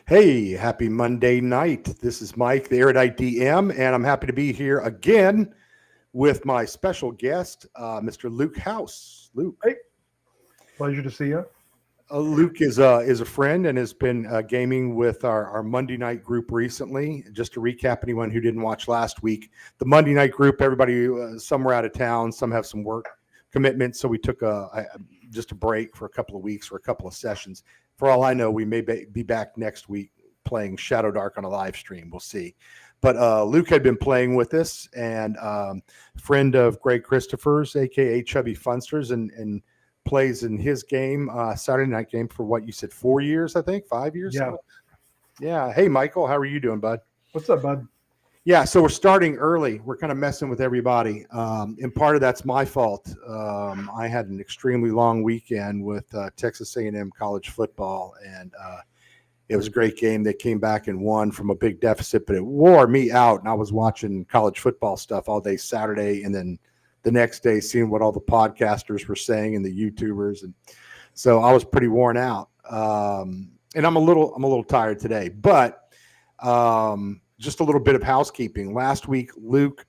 Hey, happy Monday night. This is Mike, the Erudite DM, and I'm happy to be here again with my special guest, Mr. Luke House. Luke. Hey, pleasure to see you. Luke is a friend and has been gaming with our Monday night group recently. Just to recap, anyone who didn't watch last week, the Monday night group, everybody, some were out of town, some have some work commitments, so we took just a break for a couple of weeks or a couple of sessions. For all I know, we may be back next week playing Shadowdark on a live stream. We'll see. But Luke had been playing with us, and friend of Greg Christopher's, aka Chubby Funsters, and plays in his game, Saturday night game, for what you said, 4 years, I think, 5 years. Yeah. Yeah. Hey, Michael, how are you doing, bud? What's up, bud? Yeah, so we're starting early. We're kind of messing with everybody, and part of that's my fault. I had an extremely long weekend with Texas A&M college football, and it was a great game. They came back and won from a big deficit, but it wore me out, and I was watching college football stuff all day Saturday, and then the next day seeing what all the podcasters were saying and the YouTubers, and so I was pretty worn out. And I'm a little tired today, but just a little bit of housekeeping. Last week, Luke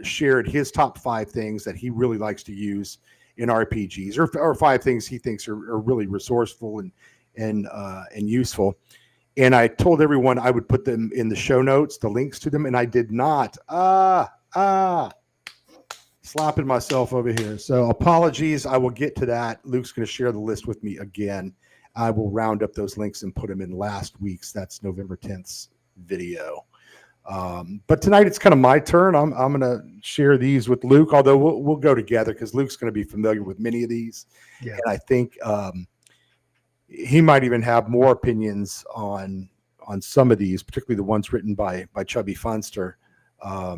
shared his top 5 things that he really likes to use in RPGs, or 5 things he thinks are really resourceful and useful. And I told everyone I would put them in the show notes, the links to them, and I did not. Slapping myself over here. So apologies. I will get to that. Luke's going to share the list with me again. I will round up those links and put them in last week's. That's November 10th's video. But tonight it's kind of my turn. I'm going to share these with Luke, although we'll go together because Luke's going to be familiar with many of these. Yeah. And I think he might even have more opinions on some of these, particularly the ones written by Chubby Funster.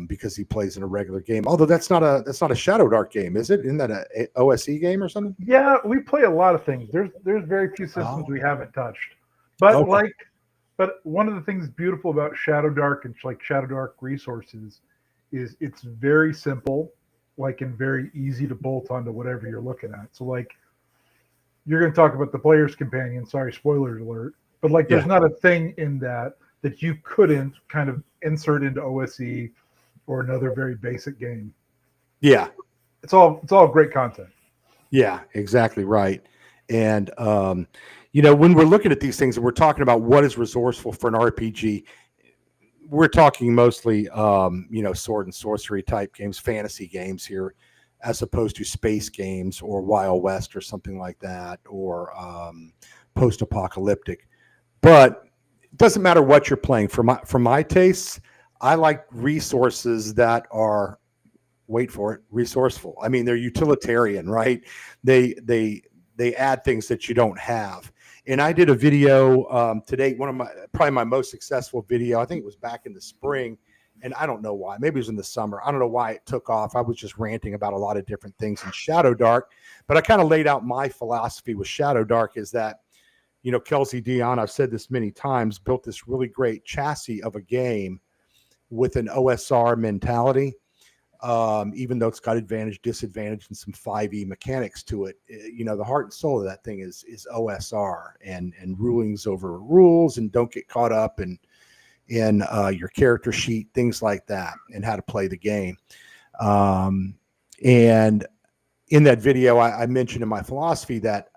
Because he plays in a regular game. Although that's not a Shadowdark game, is it? Isn't that a OSE game or something? Yeah, we play a lot of things. There's very few systems we haven't touched. But Okay. but one of the things beautiful about Shadowdark and like Shadowdark resources is it's very simple, and very easy to bolt onto whatever you're looking at. So you're going to talk about the player's companion. Sorry, spoiler alert. But there's not a thing in that you couldn't kind of insert into OSE or another very basic game. Yeah. It's all great content. Yeah, exactly right. And, when we're looking at these things and we're talking about what is resourceful for an RPG, we're talking mostly, sword and sorcery type games, fantasy games here, as opposed to space games or Wild West or something like that, or post-apocalyptic. But it doesn't matter what you're playing. For my tastes, I like resources that are, wait for it, resourceful. I mean, they're utilitarian, right? They add things that you don't have. And I did a video today, probably my most successful video. I think it was back in the spring, and I don't know why. Maybe it was in the summer. I don't know why it took off. I was just ranting about a lot of different things in Shadowdark, but I kind of laid out my philosophy with Shadowdark is that, Kelsey Dion, I've said this many times, built this really great chassis of a game with an OSR mentality, even though it's got advantage, disadvantage, and some 5e mechanics to it. The heart and soul of that thing is OSR and rulings over rules, and don't get caught up in your character sheet, things like that, and how to play the game. And in that video, I mentioned in my philosophy that,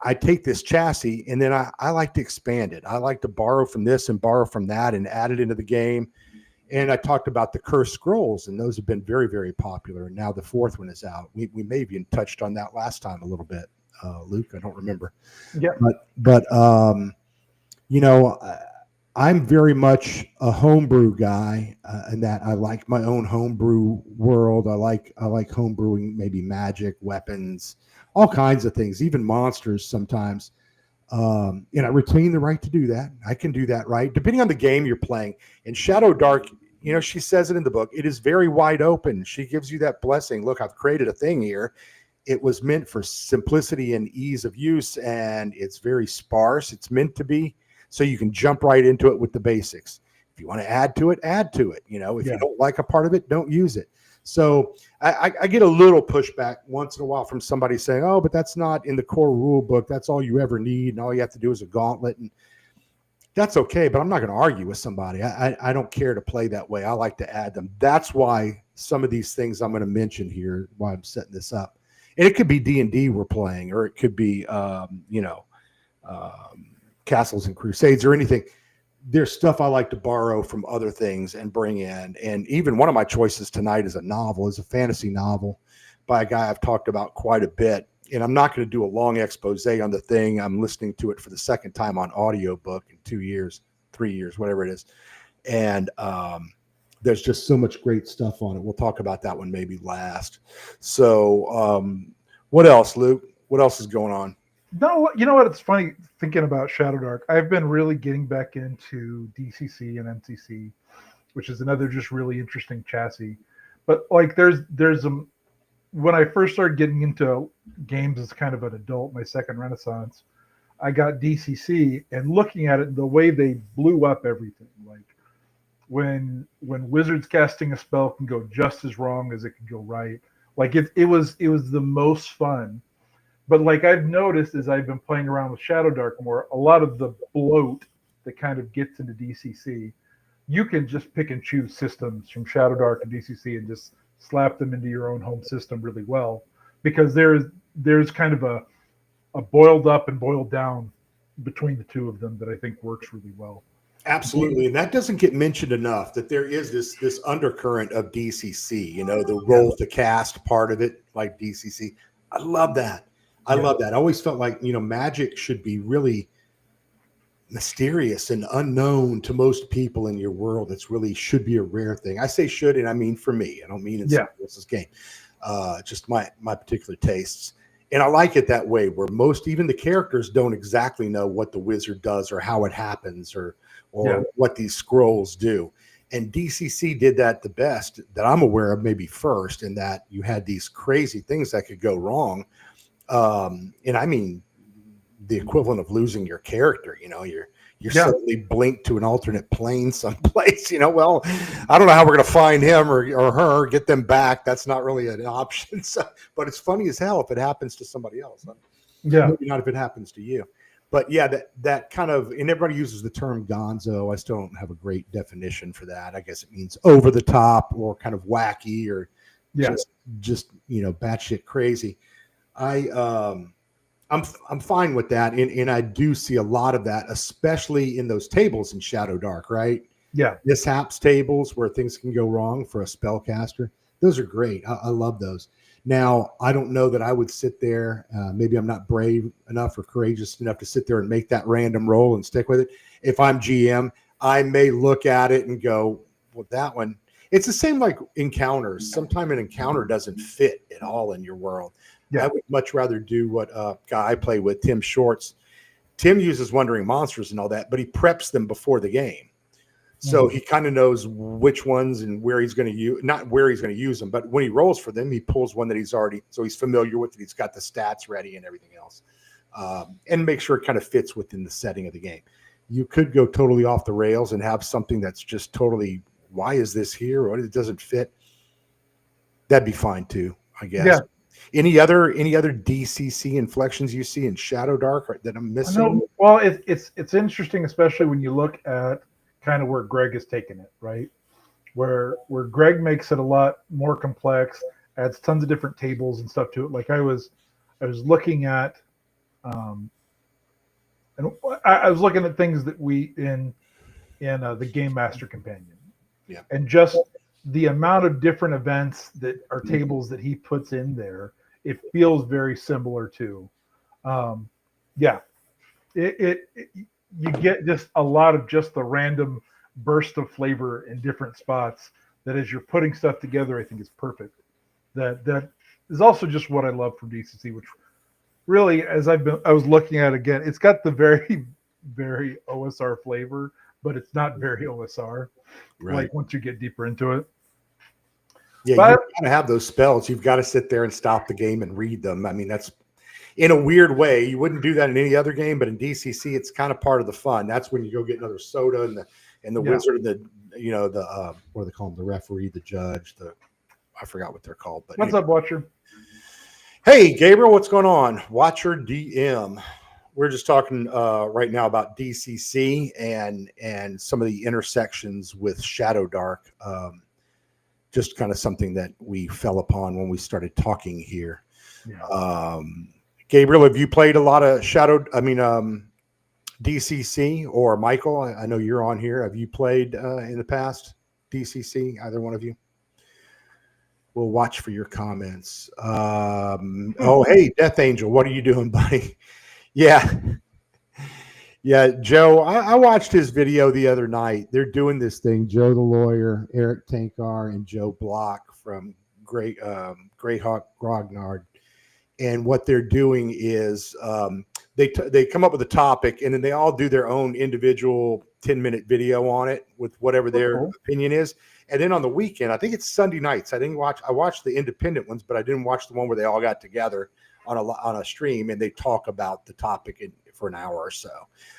I take this chassis and then I like to expand it. I like to borrow from this and borrow from that and add it into the game. And I talked about the cursed scrolls, and those have been very, very popular. And now the 4th one is out. We may have even touched on that last time a little bit, Luke. I don't remember. Yeah. But I'm very much a homebrew guy, in that I like my own homebrew world. I like homebrewing, maybe magic, weapons, all kinds of things, even monsters sometimes. And I retain the right to do that. I can do that, right? Depending on the game you're playing. In Shadowdark, she says it in the book, it is very wide open. She gives you that blessing. Look, I've created a thing here. It was meant for simplicity and ease of use, and it's very sparse. It's meant to be, so you can jump right into it with the basics. If you want to add to it, add to it. If you don't like a part of it, don't use it. So I get a little pushback once in a while from somebody saying, oh, but that's not in the core rule book. That's all you ever need. And all you have to do is a gauntlet. And that's okay, but I'm not going to argue with somebody. I don't care to play that way. I like to add them. That's why some of these things I'm going to mention here, why I'm setting this up. And it could be D&D we're playing, or it could be, Castles and Crusades or anything. There's stuff I like to borrow from other things and bring in. And even one of my choices tonight is a fantasy novel by a guy I've talked about quite a bit. And I'm not going to do a long expose on the thing. I'm listening to it for the second time on audiobook in 2 years, 3 years, whatever it is. And there's just so much great stuff on it. We'll talk about that one maybe last. So what else, Luke? What else is going on? No, you know what? It's funny thinking about Shadowdark. I've been really getting back into DCC and MCC, which is another just really interesting chassis. But like, there's a when I first started getting into games as kind of an adult, my second renaissance, I got DCC, and looking at it, the way they blew up everything, like when Wizards casting a spell can go just as wrong as it can go right. Like it was the most fun. But like I've noticed as I've been playing around with Shadowdark more, a lot of the bloat that kind of gets into DCC, you can just pick and choose systems from Shadowdark and DCC and just slap them into your own home system really well, because there's kind of a boiled up and boiled down between the two of them that I think works really well. Absolutely. And that doesn't get mentioned enough, that there is this undercurrent of DCC, the roll to cast part of it, like DCC. I love that. I love that. I always felt like, magic should be really mysterious and unknown to most people in your world. It's really should be a rare thing. I say should, and I mean for me. I don't mean in somebody else's game. Just my particular tastes. And I like it that way, where even the characters don't exactly know what the wizard does or how it happens or what these scrolls do. And DCC did that the best that I'm aware of, maybe first, in that you had these crazy things that could go wrong. And I mean the equivalent of losing your character. You're suddenly blinked to an alternate plane someplace. Well, I don't know how we're going to find him or her, get them back. That's not really an option. So, but it's funny as hell if it happens to somebody else. Maybe not if it happens to you. But yeah, that kind of, and everybody uses the term gonzo. I still don't have a great definition for that. I guess it means over the top or kind of wacky or just batshit crazy. I'm fine with that, and I do see a lot of that, especially in those tables in Shadowdark, right? Yeah, mishaps tables where things can go wrong for a spellcaster. Those are great. I love those. Now, I don't know that I would sit there. Maybe I'm not brave enough or courageous enough to sit there and make that random roll and stick with it. If I'm GM, I may look at it and go, well, that one. It's the same like encounters. Sometimes an encounter doesn't fit at all in your world. I would much rather do what a guy I play with, Tim Shorts. Tim uses Wandering Monsters and all that, but he preps them before the game. So he kind of knows which ones and where he's going to use, not where he's going to use them, but when he rolls for them, he pulls one that he's familiar with it. He's got the stats ready and everything else. And make sure it kind of fits within the setting of the game. You could go totally off the rails and have something that's just totally, why is this here? Or it doesn't fit. That'd be fine too, I guess. Yeah. Any other DCC inflections you see in Shadowdark that I'm missing? No, well, it's interesting, especially when you look at kind of where Greg has taken it, right? Where Greg makes it a lot more complex, adds tons of different tables and stuff to it. Like I was looking at, and I was looking at things that we in the Game Master Companion, and just the amount of different events that are tables that he puts in there, it feels very similar to, you get just a lot of just the random burst of flavor in different spots that as you're putting stuff together, I think is perfect. That is also just what I love from DCC, which really, as I was looking at it again, it's got the very, very OSR flavor, but it's not very OSR. Right. Like once you get deeper into it. Yeah, you gotta have those spells. You've got to sit there and stop the game and read them. I mean, that's in a weird way. You wouldn't do that in any other game, but in DCC, it's kind of part of the fun. That's when you go get another soda and the wizard, what do they call them? The referee, the judge, I forgot what they're called. But what's up, Watcher? Hey, Gabriel, what's going on? Watcher DM. we're just talking right now about DCC and some of the intersections with Shadowdark. Just kind of something that we fell upon when we started talking here. Yeah. Gabriel, have you played a lot of DCC, or Michael? I know you're on here. Have you played in the past DCC? Either one of you? We'll watch for your comments. Oh, hey, Death Angel, what are you doing, buddy? Yeah. Yeah, Joe, I watched his video the other night. They're doing this thing, Joe the lawyer, Eric Tankar, and Joe Block from Greyhawk Grognard. And what they're doing is they come up with a topic, and then they all do their own individual 10-minute video on it with whatever their opinion is. And then on the weekend, I think it's Sunday nights. I watched the independent ones, but I didn't watch the one where they all got together on a stream and they talk about the topic for an hour or so.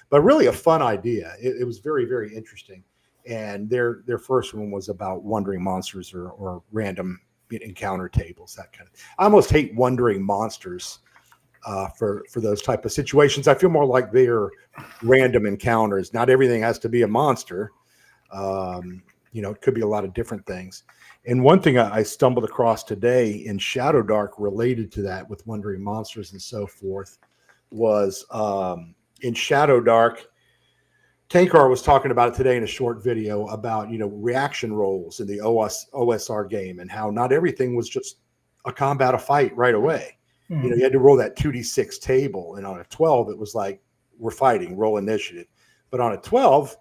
But really a fun idea. It was very, very interesting. And their first one was about wandering monsters or random encounter tables, that kind of. I almost hate wandering monsters for those type of situations. I feel more like they're random encounters. Not everything has to be a monster. It could be a lot of different things. And one thing I stumbled across today in Shadowdark related to that with wandering monsters and so forth was in Shadowdark, Tankar was talking about it today in a short video about, reaction rolls in the OSR game and how not everything was just a combat, a fight right away. Mm-hmm. You had to roll that 2d6 table. And on a 12, it was like, we're fighting, roll initiative. But on a 12,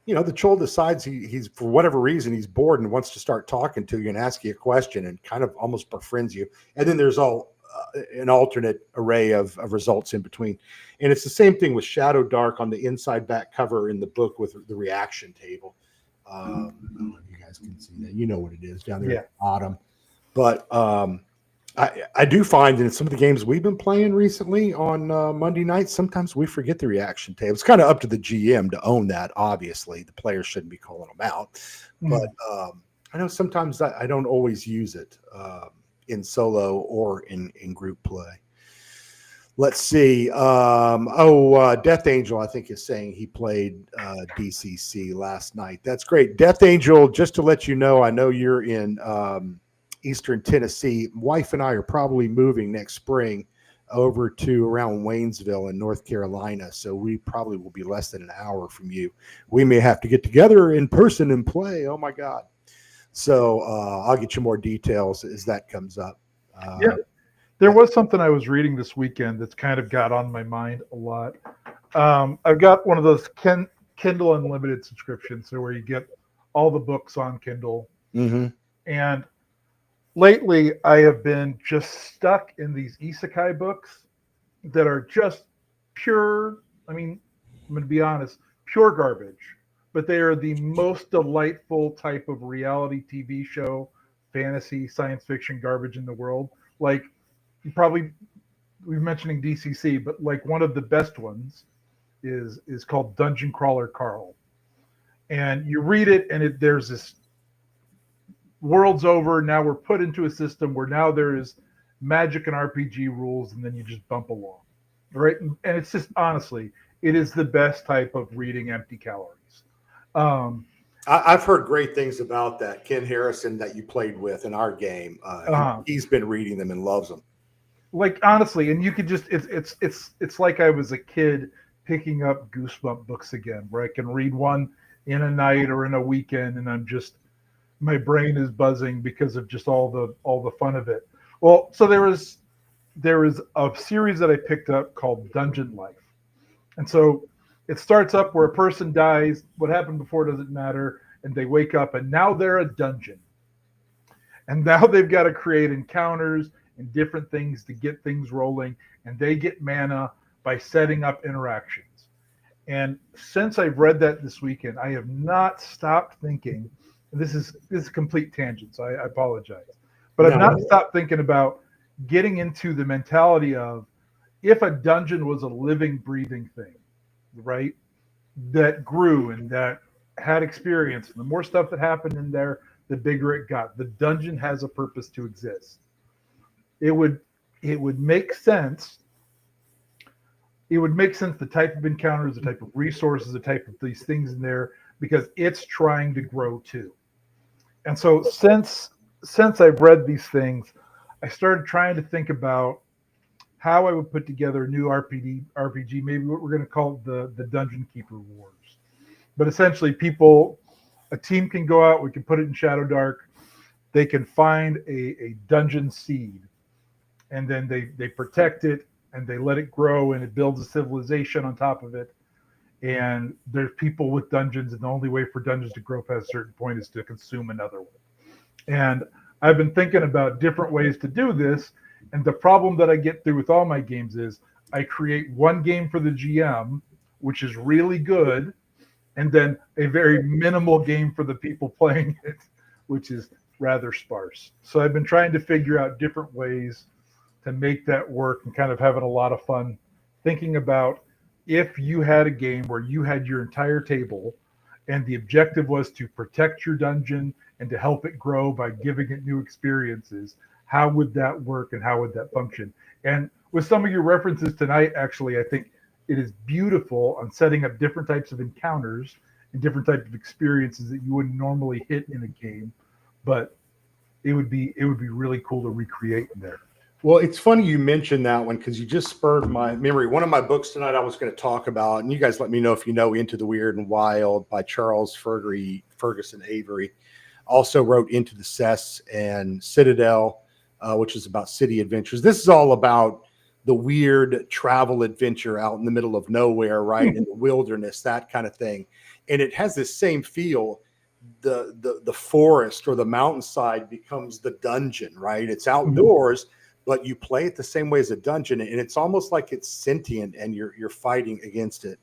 the troll decides he's for whatever reason, he's bored and wants to start talking to you and ask you a question and kind of almost befriends you. And then there's an alternate array of results in between. And it's the same thing with Shadowdark on the inside back cover in the book with the reaction table. I don't know if you guys can see that. You know what it is down there at the bottom. But I do find in some of the games we've been playing recently on Monday nights, sometimes we forget the reaction table. It's kind of up to the GM to own that, obviously. The players shouldn't be calling them out. Mm. But I know sometimes I don't always use it in solo or in group play. Let's see. Death Angel, I think, is saying he played DCC last night. That's great. Death Angel, just to let you know, I know you're in Eastern Tennessee. Wife and I are probably moving next spring over to around Waynesville in North Carolina. So we probably will be less than an hour from you. We may have to get together in person and play. Oh my God. So I'll get you more details as that comes up. There was something I was reading this weekend that's kind of got on my mind a lot. I've got one of those Kindle Unlimited subscriptions, so where you get all the books on Kindle. Mm-hmm. And lately, I have been just stuck in these isekai books that are just pure, I'm going to be honest, pure garbage. But they are the most delightful type of reality TV show, fantasy, science fiction garbage in the world. Like, we're mentioning DCC, but like one of the best ones is called Dungeon Crawler Carl. And you read it, and there's this world's over. Now we're put into a system where now there is magic and RPG rules, and then you just bump along, right? And it's just, honestly, it is the best type of reading empty calories. I've heard great things about that. Ken Harrison that you played with in our game, he's been reading them and loves them. Like, honestly, and you could just, it's like I was a kid picking up Goosebump books again, where I can read one in a night or in a weekend, and my brain is buzzing because of just all the fun of it. Well, so there is a series that I picked up called Dungeon Life. And so it starts up where a person dies, what happened before doesn't matter, and they wake up, and now they're a dungeon. And now they've got to create encounters and different things to get things rolling, and they get mana by setting up interactions. And since I've read that this weekend, I have not stopped thinking, and this is a complete tangent, so I apologize, but I've not stopped thinking about getting into the mentality of, if a dungeon was a living, breathing thing, right, that grew and that had experience, and the more stuff that happened in there, the bigger it got. The dungeon has a purpose to exist. It would make sense it would make sense, the type of encounters, the type of resources, the type of these things in there, because it's trying to grow too. And so since I've read these things, I started trying to think about how I would put together a new RPG, maybe what we're going to call the Dungeon Keeper Wars. But essentially, a team can go out, we can put it in Shadowdark, they can find a dungeon seed, and then they protect it, and they let it grow, and it builds a civilization on top of it. And there's people with dungeons, and the only way for dungeons to grow past a certain point is to consume another one. And I've been thinking about different ways to do this. And the problem that I get through with all my games is I create one game for the GM, which is really good, and then a very minimal game for the people playing it, which is rather sparse. So I've been trying to figure out different ways to make that work, and kind of having a lot of fun thinking about, if you had a game where you had your entire table and the objective was to protect your dungeon and to help it grow by giving it new experiences, how would that work and how would that function? And with some of your references tonight, actually, I think it is beautiful on setting up different types of encounters and different types of experiences that you wouldn't normally hit in a game, but it would be really cool to recreate in there. Well, it's funny you mentioned that one, because you just spurred my memory. One of my books tonight I was going to talk about, and you guys let me know if you know, Into the Weird and Wild by Charles Ferguson-Avery. Also wrote Into the Cess and Citadel, which is about city adventures. This is all about the weird travel adventure out in the middle of nowhere, right? In the wilderness, that kind of thing. And it has this same feel. The forest or the mountainside becomes the dungeon, right? It's outdoors, but you play it the same way as a dungeon, and it's almost like it's sentient, and you're fighting against it,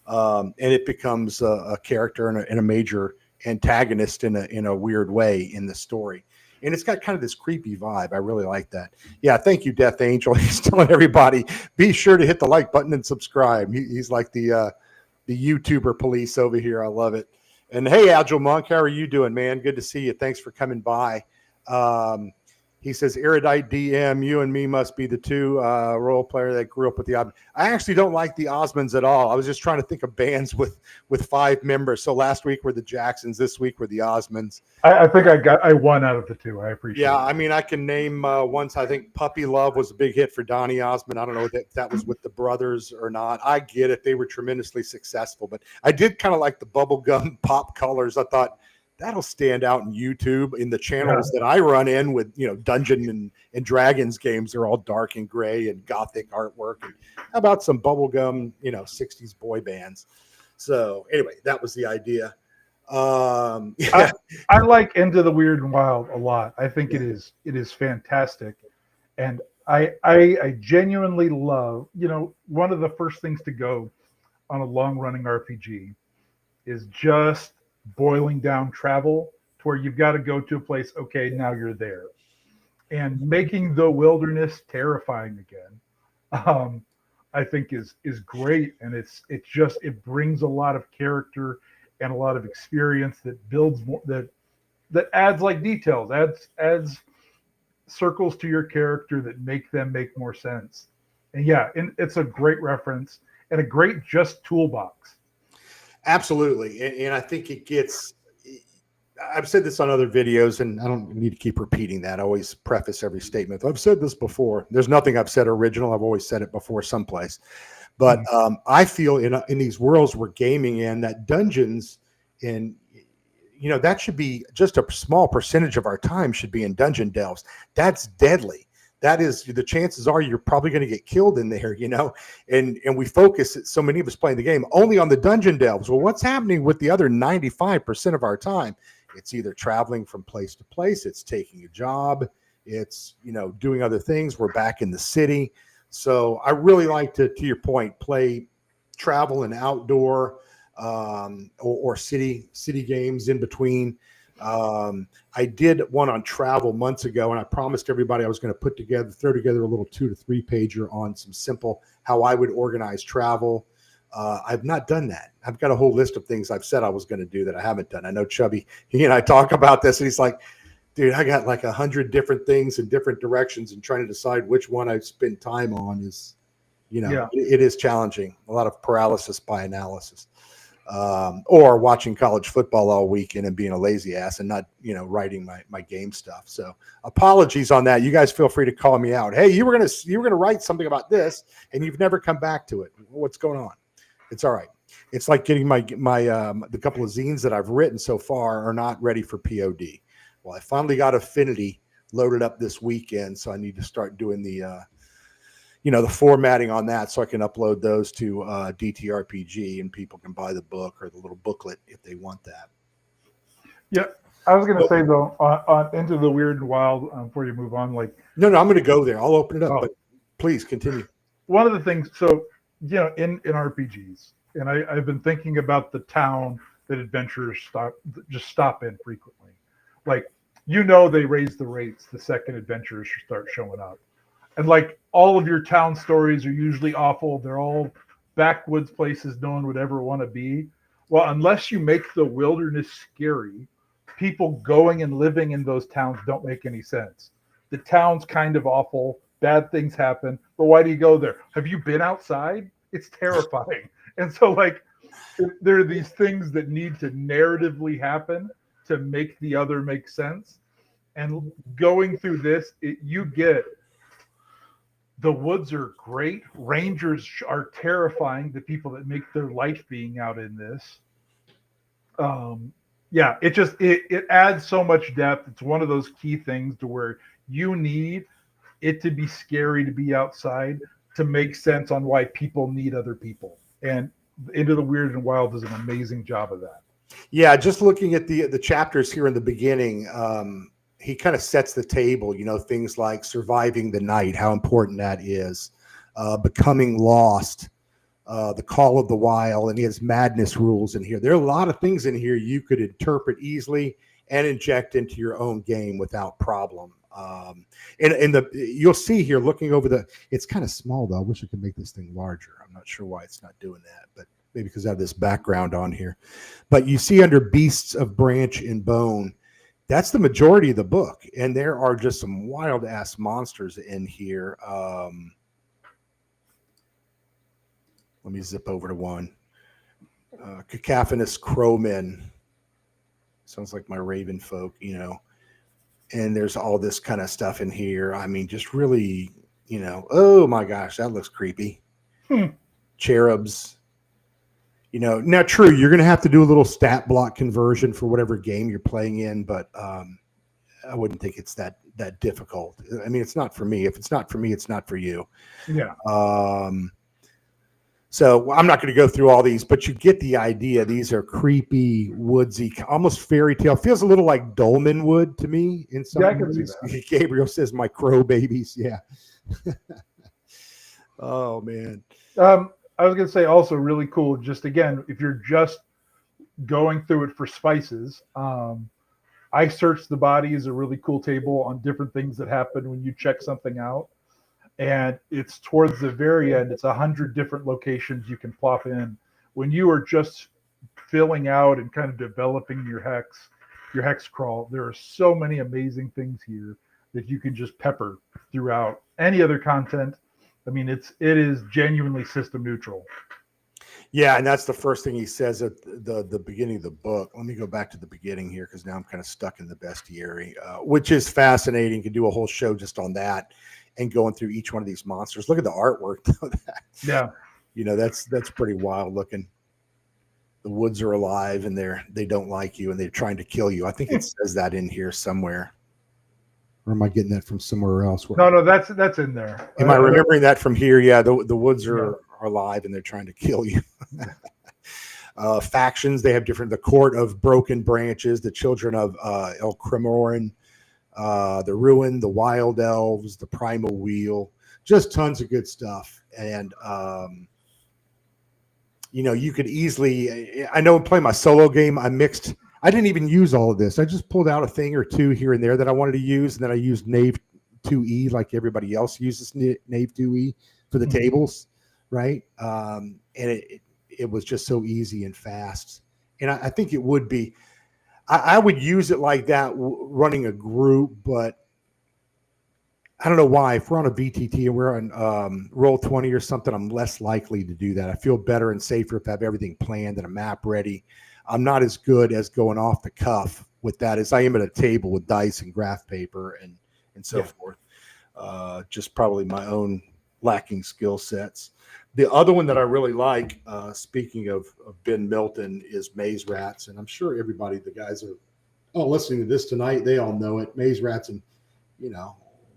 and it becomes a character and a major antagonist in a weird way in the story. And it's got kind of this creepy vibe. I really like that. Yeah, thank you, Death Angel. He's telling everybody, be sure to hit the like button and subscribe. He's like the YouTuber police over here. I love it. And hey, Agile Monk, how are you doing, man? Good to see you. Thanks for coming by. He says, Erudite DM, you and me must be the two role player that grew up with the Osmonds. I actually don't like the Osmonds at all. I was just trying to think of bands with 5 members. So last week were the Jacksons. This week were the Osmonds. I think I won out of the two. I appreciate it. Yeah, I mean, I can name once. I think Puppy Love was a big hit for Donny Osmond. I don't know if that was with the brothers or not. I get it. They were tremendously successful. But I did kind of like the bubblegum pop colors. I thought, that'll stand out in YouTube in the channels that I run in with, Dungeon and Dragons games. They're all dark and gray and gothic artwork. And how about some bubblegum, 60s boy bands? So anyway, that was the idea. I like Into the Weird and Wild a lot. I think it is fantastic. And I genuinely love, one of the first things to go on a long running RPG is just boiling down travel to where you've got to go to a place. Okay, now you're there, and making the wilderness terrifying again. I think is great, and it brings a lot of character and a lot of experience that builds more, that adds like details, adds circles to your character that make them make more sense. And it's a great reference and a great just toolbox. Absolutely. And I think it gets, I've said this on other videos, and I don't need to keep repeating that. I always preface every statement. I've said this before. There's nothing I've said original. I've always said it before someplace. But I feel in these worlds we're gaming in, that dungeons, and that should be just a small percentage of our time should be in dungeon delves. That's deadly. That is, the chances are you're probably going to get killed in there, and we focus, so many of us playing the game, only on the dungeon delves. Well, what's happening with the other 95% of our time? It's either traveling from place to place, it's taking a job, it's, doing other things. We're back in the city. So I really like to your point, play travel and outdoor or city games in between. I did one on travel months ago, and I promised everybody I was going to throw together a little 2 to 3 pager on some simple, how I would organize travel. I've not done that. I've got a whole list of things I've said I was going to do that I haven't done. I know Chubby, he and I talk about this, and he's like, dude, I got like 100 different things in different directions, and trying to decide which one I spend time on is, Yeah. it is challenging. A lot of paralysis by analysis. Or watching college football all weekend and being a lazy ass and not, writing my game stuff. So apologies on that. You guys feel free to call me out. Hey, you were gonna write something about this and you've never come back to it. What's going on? It's all right. It's like getting the couple of zines that I've written so far are not ready for POD. Well, I finally got Affinity loaded up this weekend, so I need to start doing the formatting on that so I can upload those to DTRPG and people can buy the book or the little booklet if they want that. Yeah. I was going to say, though, on Into the Weird and Wild, before you move on, No, I'm going to go there. I'll open it up, but please continue. One of the things, so, in RPGs, and I've been thinking about the town that adventurers stop in frequently. Like, they raise the rates the second adventurers start showing up. And like all of your town stories are usually awful. They're all backwoods places no one would ever want to be. Well, unless you make the wilderness scary, people going and living in those towns don't make any sense. The town's kind of awful. Bad things happen. But why do you go there? Have you been outside? It's terrifying. And so like there are these things that need to narratively happen to make the other make sense. And going through this, you get the woods are great. Rangers are terrifying. The people that make their life being out in this. It adds so much depth. It's one of those key things to where you need it to be scary to be outside to make sense on why people need other people. And Into the Weird and Wild does an amazing job of that. Yeah, just looking at the chapters here in the beginning, he kind of sets the table, things like surviving the night, how important that is, becoming lost, the call of the wild, and he has madness rules in here. There are a lot of things in here you could interpret easily and inject into your own game without problem. You'll see here looking over it's kind of small though. I wish I could make this thing larger. I'm not sure why it's not doing that, but maybe because I have this background on here. But you see under Beasts of Branch and Bone, that's the majority of the book. And there are just some wild ass monsters in here. Let me zip over to one. Cacophonous crowmen. Sounds like my raven folk, And there's all this kind of stuff in here. I mean, just really, oh my gosh, that looks creepy. Cherubs. Now true, you're going to have to do a little stat block conversion for whatever game you're playing in, but I wouldn't think it's that difficult. I mean, it's not for me. If it's not for me, it's not for you. Yeah. So I'm not going to go through all these, but you get the idea. These are creepy, woodsy, almost fairy tale. Feels a little like Dolmen Wood to me in some ways. Gabriel says my crow babies. Yeah. Oh man. I was going to say also really cool. Just again, if you're just going through it for spices, I Search the Body is a really cool table on different things that happen when you check something out. And it's towards the very end. It's 100 different locations you can plop in when you are just filling out and kind of developing your hex crawl. There are so many amazing things here that you can just pepper throughout any other content. I mean, it is genuinely system neutral. Yeah, and that's the first thing he says at the beginning of the book. Let me go back to the beginning here because now I'm kind of stuck in the bestiary, which is fascinating. You can do a whole show just on that and going through each one of these monsters. Look at the artwork. Yeah, that's pretty wild looking. The woods are alive and they don't like you and they're trying to kill you. I think it says that in here somewhere. Or am I getting that from somewhere else? No, that's in there. Am I remembering that from here? Yeah, the woods are alive and they're trying to kill you. Factions, they have the Court of Broken Branches, the Children of El Cremorin, the Ruin, the Wild Elves, the Primal Wheel, just tons of good stuff. And you could easily, I know playing my solo game, I didn't even use all of this. I just pulled out a thing or two here and there that I wanted to use, and then I used Knave 2E like everybody else uses Knave 2E for the tables, right? And it was just so easy and fast. And I think it would be, I would use it like that running a group, but I don't know why. If we're on a VTT and we're on roll 20 or something, I'm less likely to do that. I feel better and safer if I have everything planned and a map ready. I'm not as good as going off the cuff with that as I am at a table with dice and graph paper and so forth. Just probably my own lacking skill sets. The other one that I really like, speaking of Ben Milton, is Maze Rats. And I'm sure everybody, the guys are listening to this tonight, they all know it. Maze Rats and,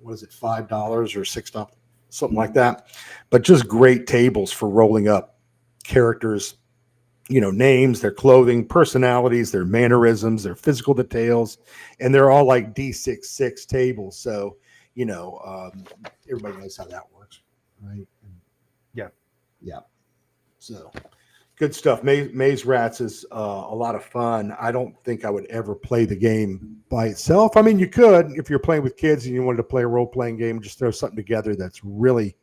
what is it, $5 or $6, something like that. But just great tables for rolling up characters, names, their clothing, personalities, their mannerisms, their physical details. And they're all like D6 tables. So, everybody knows how that works, right? Yeah. So good stuff. Maze Rats is a lot of fun. I don't think I would ever play the game by itself. I mean, you could if you're playing with kids and you wanted to play a role-playing game, just throw something together that's really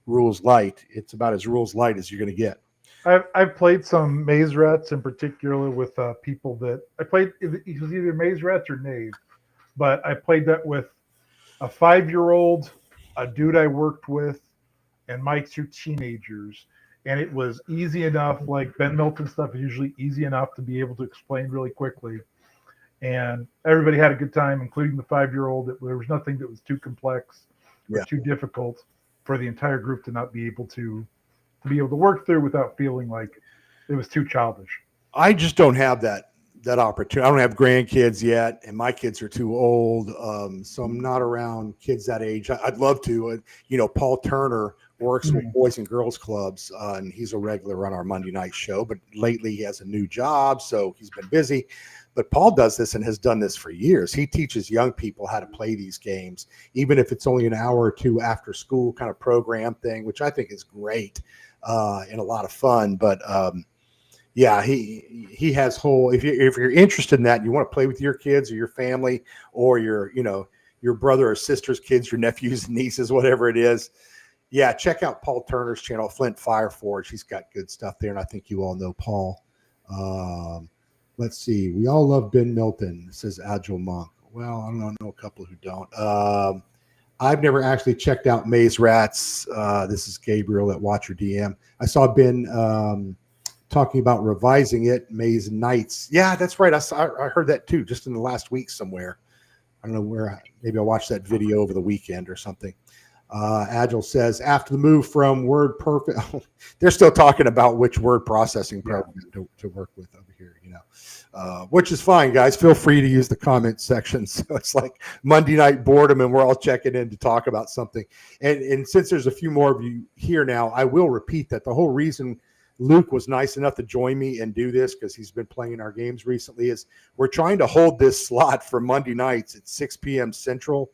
rules light. It's about as rules light as you're going to get. I've played some Maze Rats in particular with people that I played. It was either Maze Rats or Knave, but I played that with a 5-year-old, a dude I worked with, and my 2 teenagers. And it was easy enough, like Ben Milton stuff is usually easy enough to be able to explain really quickly. And everybody had a good time, including the 5-year-old. There was nothing that was too complex or too difficult for the entire group to not be able to work through without feeling like it was too childish. I just don't have that opportunity. I don't have grandkids yet, and my kids are too old. So I'm not around kids that age. I'd love to. Paul Turner works with Boys and Girls Clubs, and he's a regular on our Monday night show. But lately he has a new job, so he's been busy. But Paul does this and has done this for years. He teaches young people how to play these games, even if it's only an hour or two after school kind of program thing, which I think is great and a lot of fun. But he has whole. If you're interested in that, and you want to play with your kids or your family or your brother or sister's kids, your nephews and nieces, whatever it is. Yeah, check out Paul Turner's channel, Flint Fire Forge. He's got good stuff there, and I think you all know Paul. Let's see. We all love Ben Milton, says Agile Monk. Well, I don't know a couple who don't. I've never actually checked out Maze Rats. This is Gabriel at Watcher DM. I saw Ben talking about revising it, Maze Nights. Yeah, that's right. I heard that too, just in the last week somewhere. I don't know where. Maybe I watched that video over the weekend or something. Agile says, after the move from Word Perfect, they're still talking about which word processing program to work with over here, which is fine, guys. Feel free to use the comment section. So it's like Monday night boredom, and we're all checking in to talk about something. And since there's a few more of you here now, I will repeat that the whole reason Luke was nice enough to join me and do this, because he's been playing our games recently, is we're trying to hold this slot for Monday nights at 6 p.m. Central.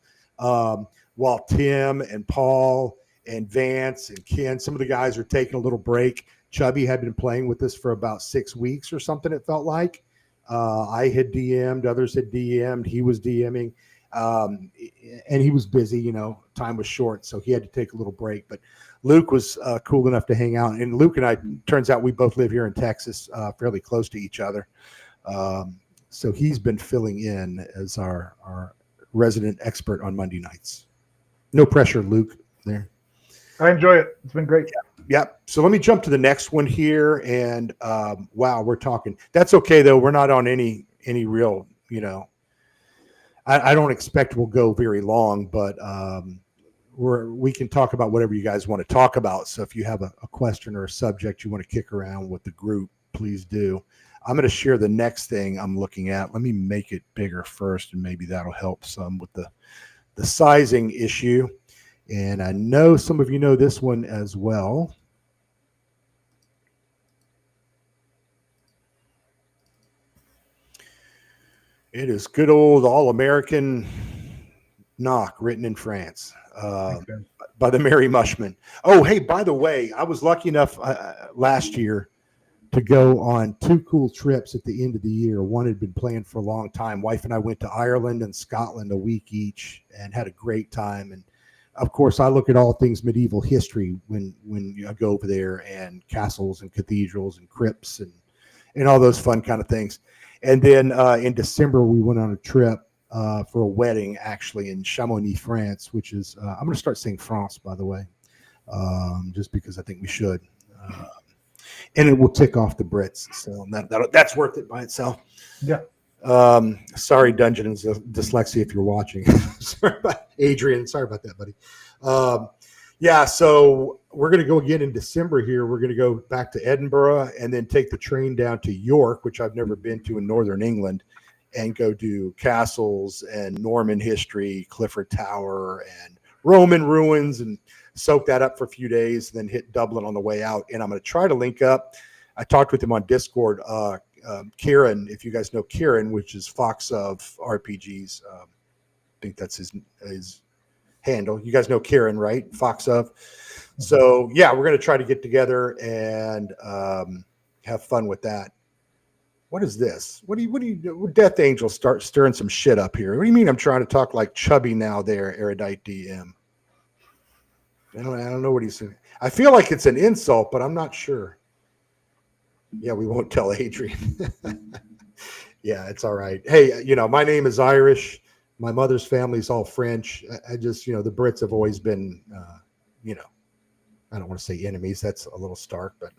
While Tim and Paul and Vance and Ken, some of the guys are taking a little break. Chubby had been playing with us for about 6 weeks or something, it felt like. I had DM'd, others had DM'd, he was DMing, and he was busy, time was short, so he had to take a little break. But Luke was cool enough to hang out. And Luke and I, turns out we both live here in Texas, fairly close to each other. So he's been filling in as our resident expert on Monday nights. No pressure, Luke, there. I enjoy it. It's been great. Yep. So let me jump to the next one here. And wow, we're talking. That's okay, though. We're not on any real, I don't expect we'll go very long, but we can talk about whatever you guys want to talk about. So if you have a question or a subject you want to kick around with the group, please do. I'm going to share the next thing I'm looking at. Let me make it bigger first, and maybe that'll help some with the sizing issue. And I know some of you know this one as well. It is good old All-American Knock, written in France by the Merry Mushman. Oh, hey, by the way, I was lucky enough last year to go on 2 cool trips at the end of the year. One had been planned for a long time. Wife and I went to Ireland and Scotland a week each and had a great time. And of course, I look at all things medieval history when I go over there, and castles and cathedrals and crypts and all those fun kind of things. And then in December, we went on a trip for a wedding, actually, in Chamonix, France, which is, I'm going to start saying France, by the way, just because I think we should. And it will tick off the Brits. So that's worth it by itself. Yeah. Sorry, Dungeon and Dyslexia, if you're watching. Sorry about Adrian. Sorry about that, buddy. Yeah, so we're going to go again in December here. We're going to go back to Edinburgh and then take the train down to York, which I've never been to in Northern England, and go do castles and Norman history, Clifford Tower, and Roman ruins, and soak that up for a few days, and then hit Dublin on the way out. And I'm going to try to link up. I talked with him on Discord. Kieran, if you guys know Kieran, which is Fox of RPGs, I think that's his handle. You guys know Kieran, right? Fox of. So yeah, we're going to try to get together and have fun with that. What is this? What do you Death Angel start stirring some shit up here? What do you mean I'm trying to talk like chubby now there, Erudite DM? I don't know what he's saying. I feel like it's an insult, but I'm not sure. Yeah, we won't tell Adrian. Yeah, it's all right. Hey, my name is Irish. My mother's family's all French. I just, the Brits have always been, I don't want to say enemies. That's a little stark, but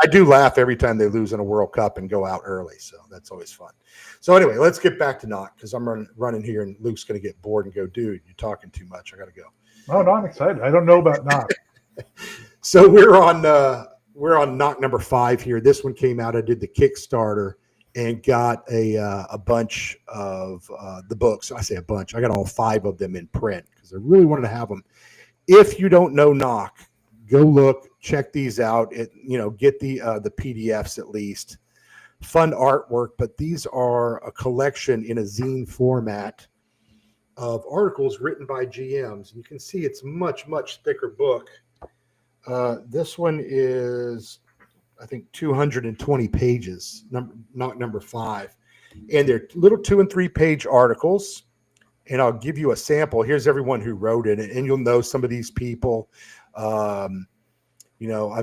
I do laugh every time they lose in a World Cup and go out early. So that's always fun. So anyway, let's get back to Knock, because I'm running here and Luke's going to get bored and go, dude, you're talking too much. I got to go. Oh, no, I'm excited. I don't know about Knock. So we're on Knock number 5 here. This one came out. I did the Kickstarter and got a bunch of the books. I say a bunch. I got all 5 of them in print because I really wanted to have them. If you don't know Knock, go look, check these out. Get the PDFs at least. Fun artwork, but these are a collection in a zine format of articles written by GMs. You can see it's much, much thicker book. This one is, I think, 220 pages, Knock number 5. And they're little 2- and 3-page articles. And I'll give you a sample. Here's everyone who wrote it, and you'll know some of these people. I've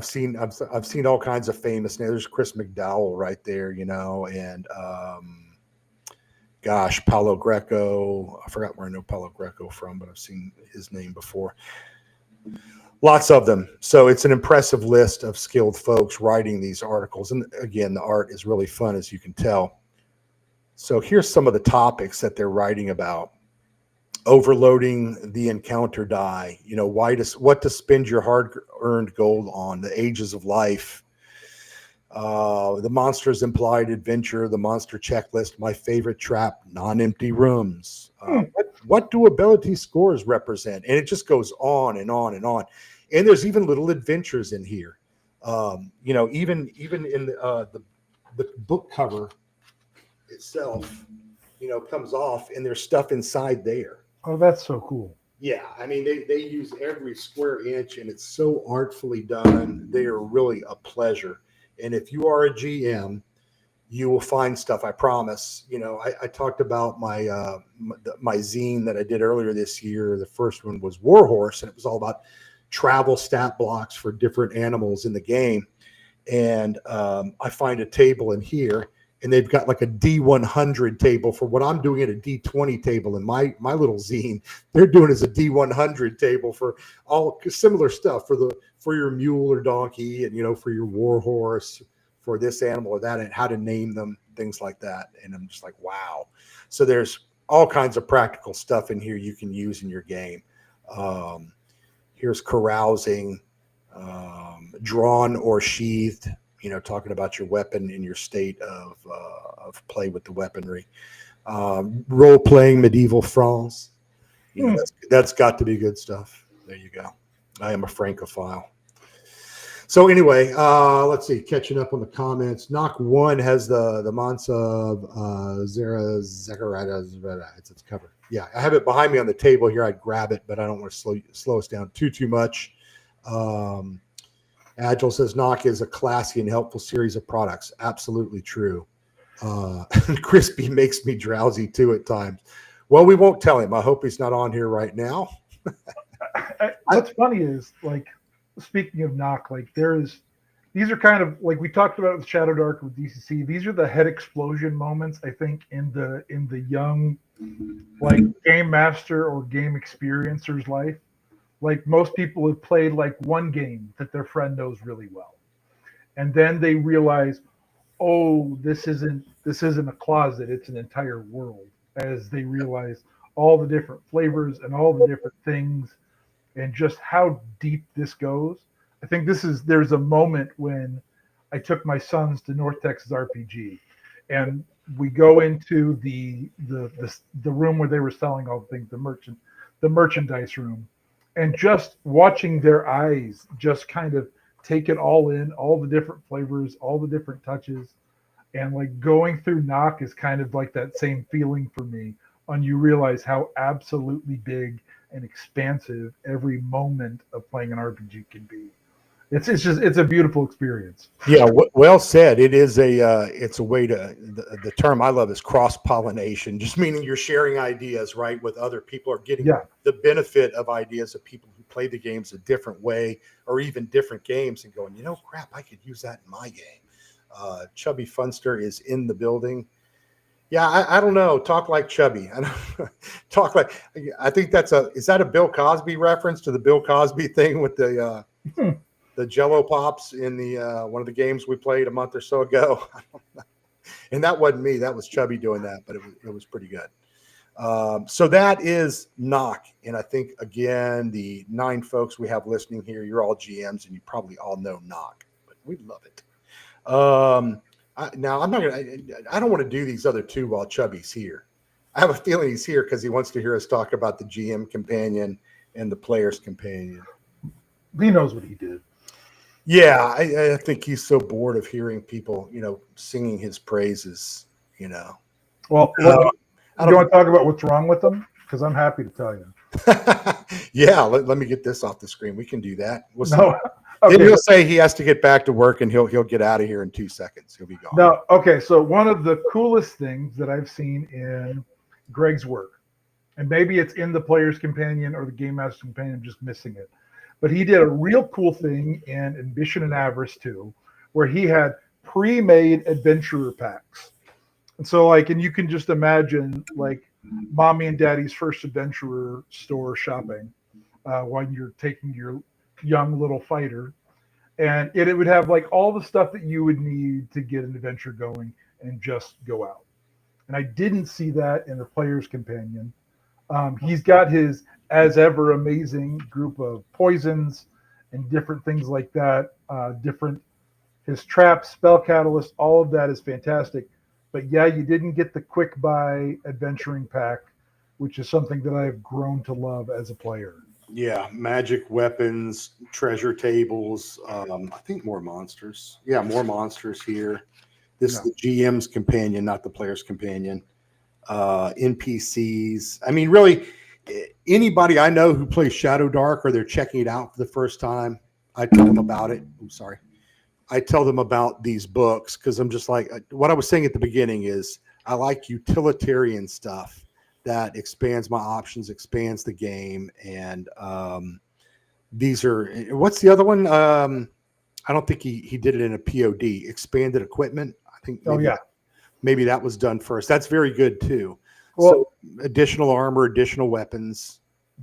seen all kinds of famous names. There's Chris McDowell right there, and Paulo Greco. I forgot where I know Paulo Greco from, but I've seen his name before. Lots of them. So it's an impressive list of skilled folks writing these articles. And again, the art is really fun, as you can tell. So here's some of the topics that they're writing about. Overloading the encounter die, what to spend your hard-earned gold on, the ages of life, the monster's implied adventure, the monster checklist, my favorite trap, non-empty rooms. What do ability scores represent? And it just goes on and on and on. And there's even little adventures in here. Even in the book cover itself, comes off, and there's stuff inside there. Oh, that's so cool. Yeah, I mean, they use every square inch, and it's so artfully done. They are really a pleasure. And if you are a GM, you will find stuff, I promise. I talked about my zine that I did earlier this year. The first one was Warhorse, and it was all about travel stat blocks for different animals in the game. And I find a table in here, and they've got like a D100 table for what I'm doing at a D20 table in my little zine. They're doing as a D100 table for all similar stuff for your mule or donkey, and for your war horse, for this animal or that, and how to name them, things like that. And I'm just like, wow. So there's all kinds of practical stuff in here you can use in your game. Here's carousing, drawn or sheathed. Talking about your weapon in your state of play with the weaponry. Role-playing medieval France. That's got to be good stuff. There you go. I am a Francophile. So anyway, let's see. Catching up on the comments. Knock 1 has the Mansa of Zechariah. It's its cover. Yeah, I have it behind me on the table here. I'd grab it, but I don't want to slow us down too much. Agile says Knock is a classy and helpful series of products. Absolutely true. Crispy makes me drowsy too at times. Well, we won't tell him. I hope he's not on here right now. What's funny is, like, speaking of Knock, like, there is these are kind of like we talked about with Shadowdark with DCC. These are the head explosion moments, I think, in the young like game master or game experiencer's life. Like most people have played like one game that their friend knows really well, and then they realize, oh, this isn't a closet; it's an entire world. As they realize all the different flavors and all the different things, and just how deep this goes. I think there's a moment when I took my sons to North Texas RPG, and we go into the room where they were selling all the things, the merchandise room, and just watching their eyes just kind of take it all in, all the different flavors, all the different touches, and like going through knock is kind of like that same feeling for me when you realize how absolutely big and expansive every moment of playing an RPG can be. It's a beautiful experience. Yeah, well said. It is it's a way to the term I love is cross pollination, just meaning you're sharing ideas, right, with other people, or getting the benefit of ideas of people who play the games a different way, or even different games, and going, crap, I could use that in my game. Chubby Funster is in the building. Yeah, I don't know. Talk like Chubby. I don't talk like. I think is that a Bill Cosby reference to the Bill Cosby thing with the Jello pops in the one of the games we played a month or so ago? And that wasn't me. That was Chubby doing that, but it was pretty good. So that is Knock, and I think again the 9 folks we have listening here, you're all GMs, and you probably all know Knock, but we love it. Now I'm not gonna. I don't want to do these other 2 while Chubby's here. I have a feeling he's here because he wants to hear us talk about the GM companion and the player's companion. He knows what he did. Yeah, I think he's so bored of hearing people, singing his praises. Well, you want to talk about what's wrong with them? Because I'm happy to tell you. Yeah, let me get this off the screen. We can do that. No. Okay. Then he'll say he has to get back to work, and he'll get out of here in 2 seconds. He'll be gone. No, okay. So one of the coolest things that I've seen in Greg's work, and maybe it's in the Player's Companion or the Game Master's Companion, I'm just missing it, but he did a real cool thing in Ambition and Avarice 2, where he had pre-made adventurer packs. And so, and you can just imagine, mommy and daddy's first adventurer store shopping while you're taking your young little fighter, and it would have all the stuff that you would need to get an adventure going and just go out. And I didn't see that in the Player's Companion. He's got his as ever amazing group of poisons and different things like that, his traps, spell catalyst, all of that is fantastic. But yeah, you didn't get the quick buy adventuring pack, which is something that I've grown to love as a player. Yeah, magic weapons, treasure tables. I think more monsters. Yeah, more monsters here. This is the GM's companion, not the player's companion. NPCs. I mean, really, anybody I know who plays Shadowdark or they're checking it out for the first time, I tell them about it. I'm sorry. I tell them about these books because I'm just like, what I was saying at the beginning is I like utilitarian stuff that expands my options, expands the game. And these are, what's the other one? I don't think he did it in a POD, expanded equipment. I think maybe that was done first. That's very good too. Well, so additional armor, additional weapons.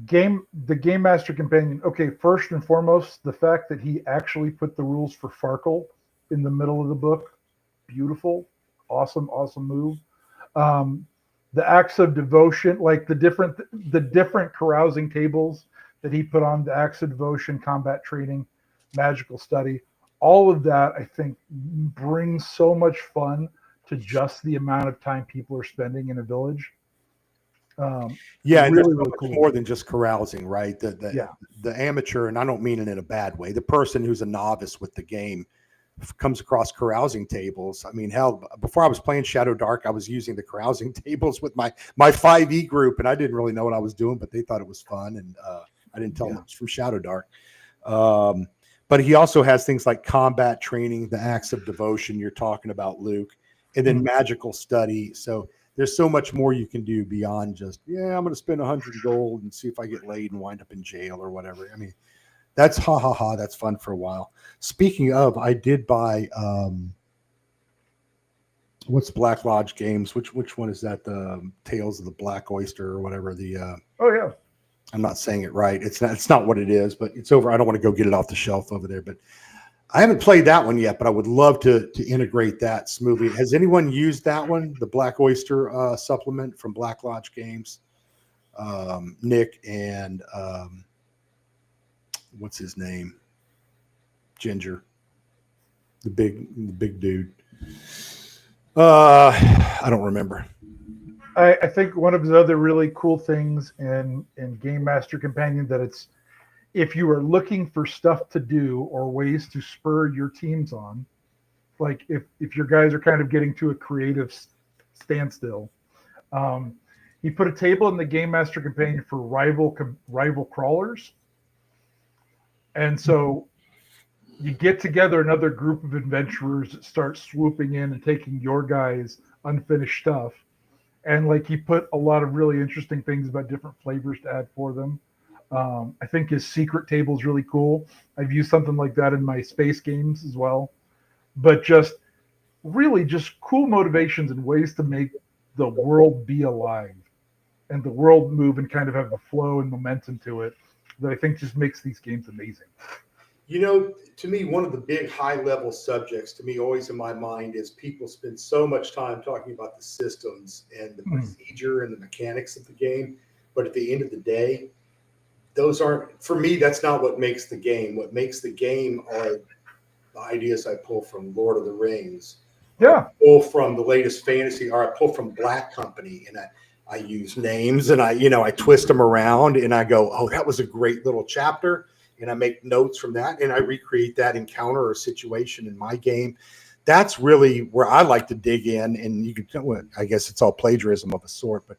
The Game Master Companion. Okay, first and foremost, the fact that he actually put the rules for Farkle in the middle of the book, beautiful, awesome move. The acts of devotion, the different carousing tables that he put on, the acts of devotion, combat training, magical study, all of that I think brings so much fun to just the amount of time people are spending in a village. Really cool. More than just carousing, right? The amateur, and I don't mean it in a bad way, the person who's a novice with the game comes across carousing tables. I mean, hell, before I was playing Shadowdark, I was using the carousing tables with my 5e group, and I didn't really know what I was doing, but they thought it was fun, and I didn't tell them it was from Shadowdark. But he also has things like combat training, the acts of devotion you're talking about, Luke, and then magical study. So there's so much more you can do beyond just, I'm going to spend 100 gold and see if I get laid and wind up in jail or whatever. I mean, That's ha ha ha. That's fun for a while. Speaking of, I did buy what's Black Lodge Games? Which one is that? The Tales of the Black Oyster or whatever. Oh yeah. I'm not saying it right. It's not what it is, but it's over. I don't want to go get it off the shelf over there, but I haven't played that one yet, but I would love to integrate that smoothly. Has anyone used that one, the Black Oyster supplement from Black Lodge Games? Nick and what's his name? Ginger, the big dude. I don't remember. I think one of the other really cool things in Game Master Companion that it's, if you are looking for stuff to do or ways to spur your teams on, like if your guys are kind of getting to a creative standstill, he put a table in the Game Master Companion for rival crawlers. And so you get together another group of adventurers that start swooping in and taking your guys' unfinished stuff. And like he put a lot of really interesting things about different flavors to add for them. I think his secret table is really cool. I've used something like that in my space games as well. But just really just cool motivations and ways to make the world be alive and the world move and kind of have a flow and momentum to it that I think just makes these games amazing. You know, to me, one of the big high-level subjects to me always in my mind is people spend so much time talking about the systems and the procedure and the mechanics of the game. But at the end of the day, those aren't, for me, that's not what makes the game. What makes the game are the ideas I pull from Lord of the Rings. Yeah. I pull from the latest fantasy, or I pull from Black Company, and I use names and I twist them around and I go, oh, that was a great little chapter. And I make notes from that and I recreate that encounter or situation in my game. That's really where I like to dig in. And you can, I guess it's all plagiarism of a sort, but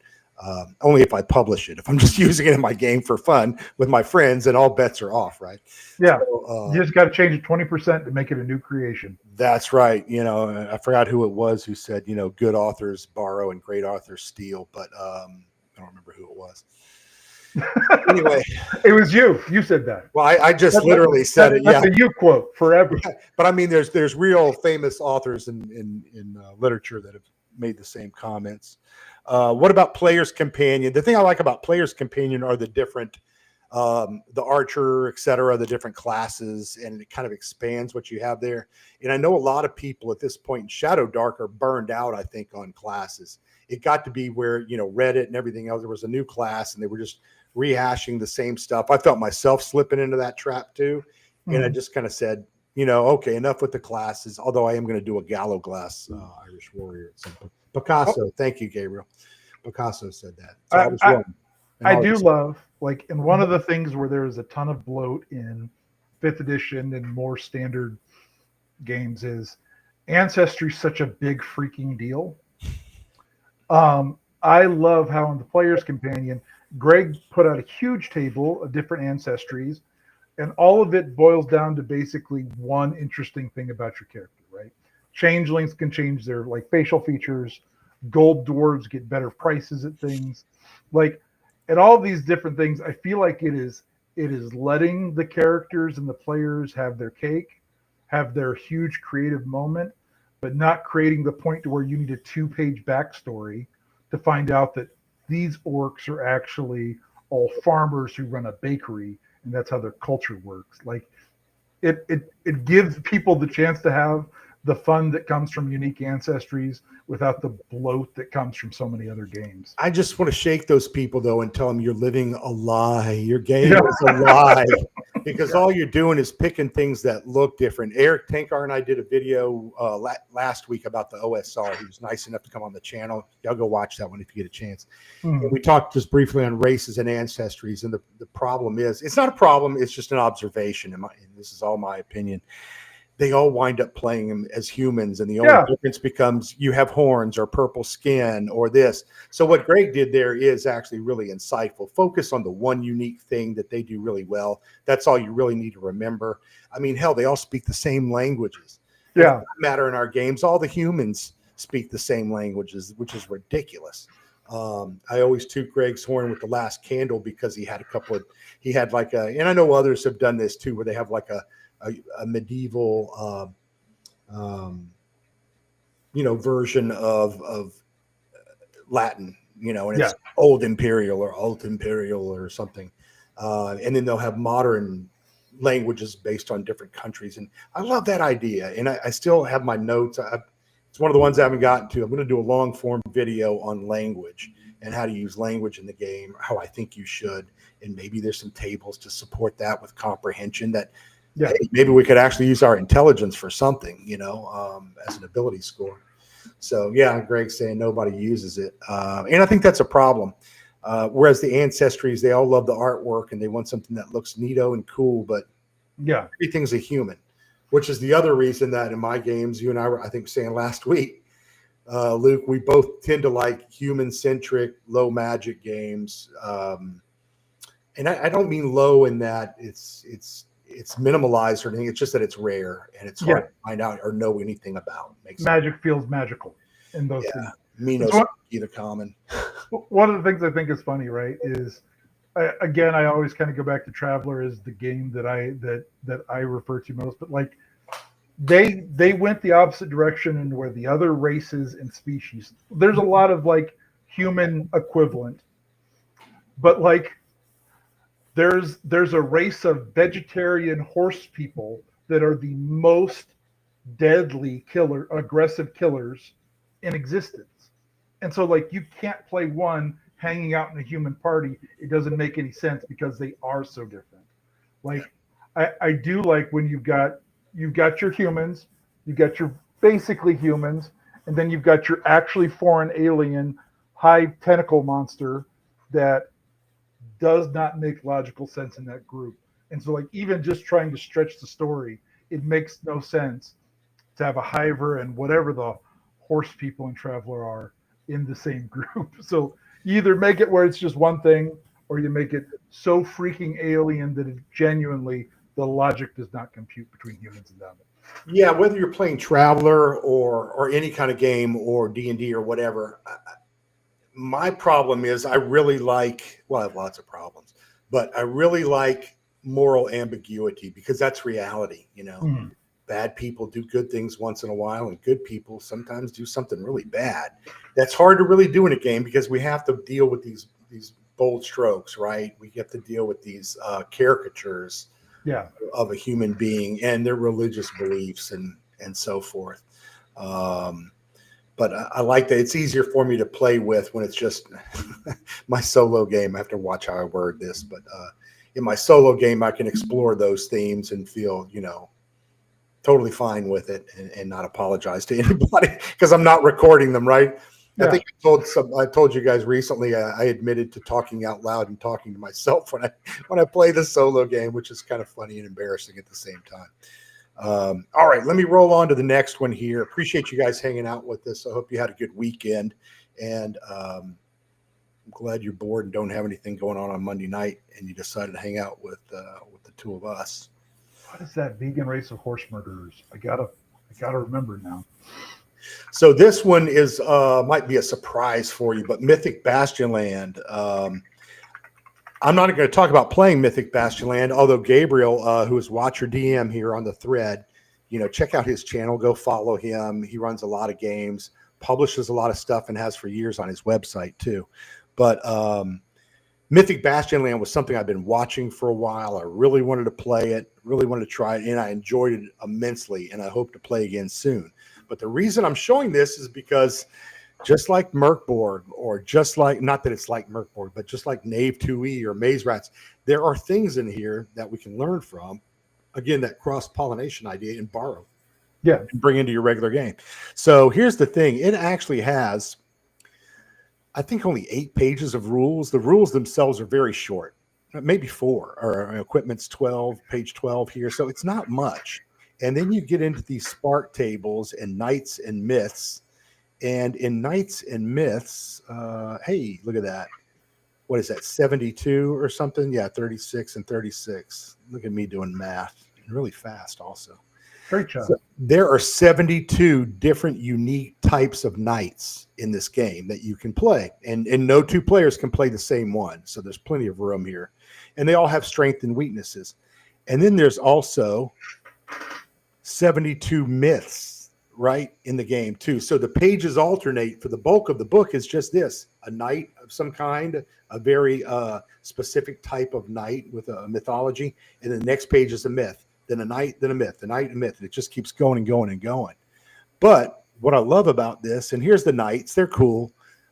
only if I publish it. If I'm just using it in my game for fun with my friends, and all bets are off, right? Yeah. So, you just got to change it 20% to make it a new creation. That's right. I forgot who it was who said, good authors borrow and great authors steal, but I don't remember who it was. Anyway, it was you. You said that. Well, I just literally said it. That's a you quote forever. But I mean, there's real famous authors in literature that have made the same comments. What about Player's Companion? The thing I like about Player's Companion are the different, the archer, etc., the different classes, and it kind of expands what you have there. And I know a lot of people at this point in Shadowdark are burned out, I think, on classes. It got to be where, Reddit and everything else, there was a new class and they were just rehashing the same stuff. I felt myself slipping into that trap too. And I just kind of said, okay, enough with the classes, although I am going to do a Gallo Glass Irish Warrior at some point. Picasso, thank you, Gabriel. Picasso said that. So I do love, like, in one of the things where there is a ton of bloat in 5th edition and more standard games is Ancestry such a big freaking deal. I love how in the Player's Companion, Greg put out a huge table of different ancestries, and all of it boils down to basically one interesting thing about your character, right? Changelings can change their facial features. Gold dwarves get better prices at things. At all these different things, I feel like it is letting the characters and the players have their cake, have their huge creative moment, but not creating the point to where you need a 2-page backstory to find out that these orcs are actually all farmers who run a bakery, and that's how their culture works. It gives people the chance to have the fun that comes from unique ancestries without the bloat that comes from so many other games. I just want to shake those people though and tell them you're living a lie. Your game is a lie because all you're doing is picking things that look different. Eric Tankar and I did a video last week about the OSR. He was nice enough to come on the channel. Y'all go watch that one if you get a chance. And we talked just briefly on races and ancestries. And the problem is, it's not a problem. It's just an observation. And this is all my opinion. They all wind up playing them as humans, and the only difference becomes you have horns or purple skin or this. So what Greg did there is actually really insightful. Focus on the one unique thing that they do really well. That's all you really need to remember. I mean, hell, they all speak the same languages. Yeah. It doesn't matter in our games. All the humans speak the same languages, which is ridiculous. I always toot Greg's horn with The Last Candle because he had and I know others have done this too, where they have like a medieval, version of Latin, and it's Old Imperial or Alt Imperial or something. And then they'll have modern languages based on different countries. And I love that idea. And I still have my notes. It's one of the ones I haven't gotten to. I'm going to do a long form video on language and how to use language in the game, how I think you should. And maybe there's some tables to support that with comprehension that hey, maybe we could actually use our intelligence for something, as an ability score. So yeah, Greg's saying nobody uses it. And I think that's a problem. Whereas the Ancestries, they all love the artwork and they want something that looks neato and cool, but everything's a human, which is the other reason that in my games, you and I were, I think, saying last week, Luke, we both tend to like human-centric, low magic games. And I don't mean low in that it's minimalized or anything. It's just that it's rare and it's hard to find out or know anything about. Magic feels magical in those things. Me no either common. One of the things I think is funny, right, is I always kind of go back to Traveler as the game that I refer to most, but like they went the opposite direction and where the other races and species. There's a lot of like human equivalent, but like there's a race of vegetarian horse people that are the most deadly aggressive killers in existence. And so like you can't play one hanging out in a human party. It doesn't make any sense because they are so different. Like I do like when you've got your humans, you've got your basically humans, and then you've got your actually foreign alien high tentacle monster that does not make logical sense in that group. And so like even just trying to stretch the story, it makes no sense to have a Hiver and whatever the horse people in Traveler are in the same group. So you either make it where it's just one thing or you make it so freaking alien that it genuinely the logic does not compute between humans and them. Yeah, whether you're playing Traveler or any kind of game or D&D or whatever, my problem is I really like, well, I have lots of problems, but I really like moral ambiguity because that's reality, Bad people do good things once in a while and good people sometimes do something really bad. That's hard to really do in a game because we have to deal with these bold strokes, right? We have to deal with these caricatures of a human being and their religious beliefs and so forth. But I like that it's easier for me to play with when it's just my solo game. I have to watch how I word this, but in my solo game, I can explore those themes and feel, totally fine with it and not apologize to anybody because I'm not recording them, right? Yeah. I think I told you guys recently, I admitted to talking out loud and talking to myself when I play the solo game, which is kind of funny and embarrassing at the same time. All right, let me roll on to the next one here. Appreciate you guys hanging out with us. I hope you had a good weekend, and I'm glad you're bored and don't have anything going on Monday night, and you decided to hang out with the two of us. What is that vegan race of horse murderers? I gotta remember now. So this one is might be a surprise for you, but Mythic Bastionland. I'm not going to talk about playing Mythic Bastionland, although Gabriel, who is Watcher DM here on the thread, check out his channel, go follow him. He runs a lot of games, publishes a lot of stuff, and has for years on his website too. But Mythic Bastionland was something I've been watching for a while. I really wanted to play it, really wanted to try it, and I enjoyed it immensely, and I hope to play again soon. But the reason I'm showing this is because just like Merkborg, or just like, not that it's like Merkborg, but just like Knave 2E or Maze Rats, there are things in here that we can learn from. Again, that cross-pollination idea and borrow. Yeah. And bring into your regular game. So here's the thing. It actually has, I think, only 8 pages of rules. The rules themselves are very short, maybe 4, or equipment's 12, page 12 here. So it's not much. And then you get into these spark tables and knights and myths. And in Knights and Myths, hey, look at that. What is that, 72 or something? Yeah, 36 and 36. Look at me doing math really fast also. Great job. So there are 72 different unique types of knights in this game that you can play, and no two players can play the same one. So there's plenty of room here, and they all have strengths and weaknesses. And then there's also 72 myths, right, in the game too. So the pages alternate. For the bulk of the book is just this: a knight of some kind, a very specific type of knight with a mythology, and then the next page is a myth, then a knight, then a myth, a knight, a myth, and it just keeps going and going and going. But what I love about this, and here's the knights, they're cool,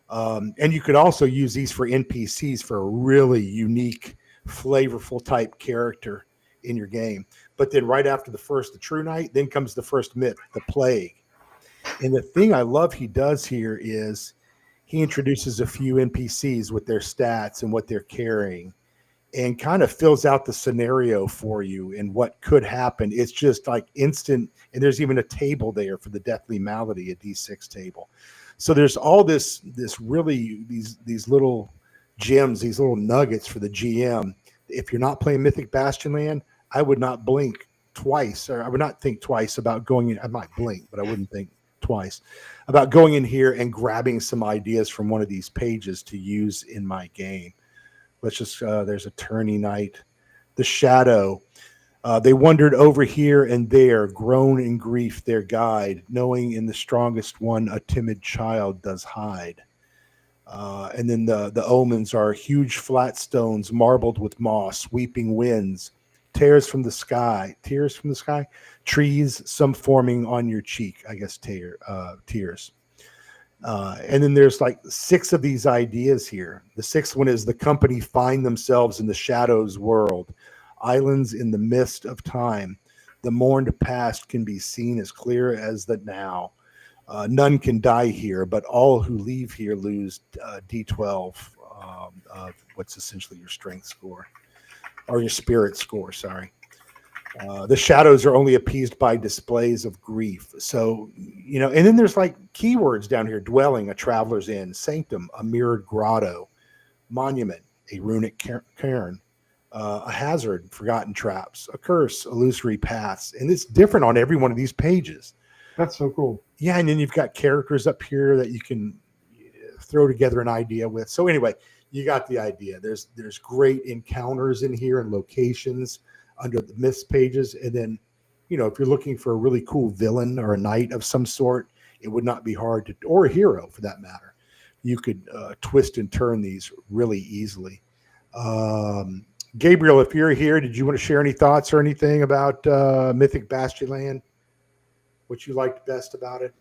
and you could also use these for NPCs for a really unique, flavorful type character in your game. But then right after the true knight, then comes the first myth, the plague. And the thing I love he does here is he introduces a few NPCs with their stats and what they're carrying, and kind of fills out the scenario for you and what could happen. It's just like instant. And there's even a table there for the deathly malady, a D6 table. So there's all this really, these little gems, these little nuggets for the GM. If you're not playing Mythic Bastionland, I would not blink twice, or I would not think twice about going in. I might blink, but I wouldn't think twice about going in here and grabbing some ideas from one of these pages to use in my game. Let's just, there's a tourney knight, the shadow. They wandered over here and there, groan in grief their guide, knowing in the strongest one a timid child does hide. And then the omens are huge flat stones marbled with moss, weeping winds, tears from the sky, trees, some forming on your cheek, I guess tears. And then there's like 6 of these ideas here. The 6th one is the company find themselves in the shadows world, islands in the mist of time. The mourned past can be seen as clear as the now. None can die here, but all who leave here lose D12 of what's essentially your strength score, or your spirit score, sorry. The shadows are only appeased by displays of grief. So, and then there's like keywords down here: dwelling, a traveler's inn; sanctum, a mirrored grotto; monument, a runic cairn; a hazard, forgotten traps; a curse, illusory paths. And it's different on every one of these pages. That's so cool. Yeah, and then you've got characters up here that you can throw together an idea with. So anyway, you got the idea. There's great encounters in here and locations under the myths pages. And then, if you're looking for a really cool villain or a knight of some sort, it would not be hard to, or a hero for that matter. You could twist and turn these really easily. Gabriel, if you're here, did you want to share any thoughts or anything about Mythic Bastionland? What you liked best about it?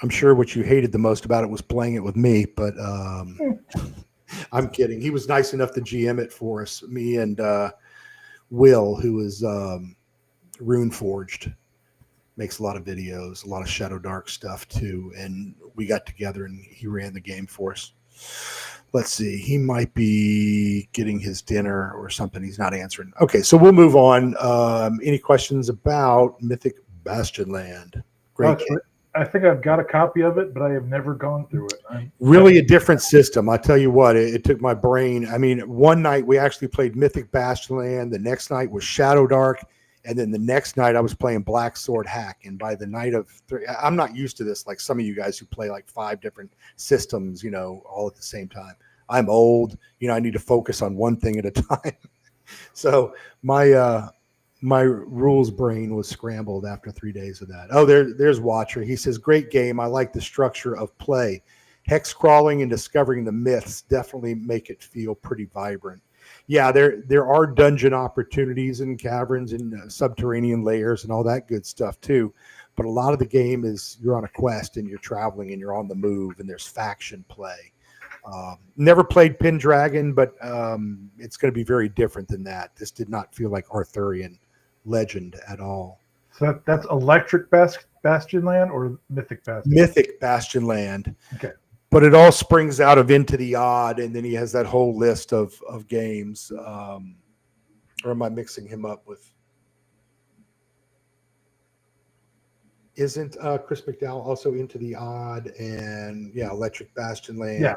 I'm sure what you hated the most about it was playing it with me, but I'm kidding. He was nice enough to GM it for us, me and Will, who is Rune Forged, makes a lot of videos, a lot of Shadowdark stuff too, and we got together and he ran the game for us. Let's see. He might be getting his dinner or something. He's not answering. Okay, so we'll move on. Any questions about Mythic Bastionland? Great game. I think I've got a copy of it, but I have never gone through it. Really a different system. I tell you what, it took my brain. I mean, one night we actually played Mythic Bastionland. The next night was Shadowdark. And then the next night I was playing Black Sword Hack. And by the night of 3, I'm not used to this like some of you guys who play like 5 different systems, all at the same time. I'm old. I need to focus on one thing at a time. So my rules brain was scrambled after 3 days of that. Oh, there's Watcher. He says, great game. I like the structure of play. Hex crawling and discovering the myths definitely make it feel pretty vibrant. Yeah, there are dungeon opportunities and caverns and subterranean layers and all that good stuff too. But a lot of the game is you're on a quest and you're traveling and you're on the move and there's faction play. Never played Pendragon, but it's going to be very different than that. This did not feel like Arthurian legend at all. So that's Electric Bastionland or Mythic Bastionland? Mythic Bastionland. Okay. But it all springs out of Into the Odd, and then he has that whole list of games. Or am I mixing him up with? Isn't Chris McDowell also Into the Odd and Electric Bastionland? Yeah.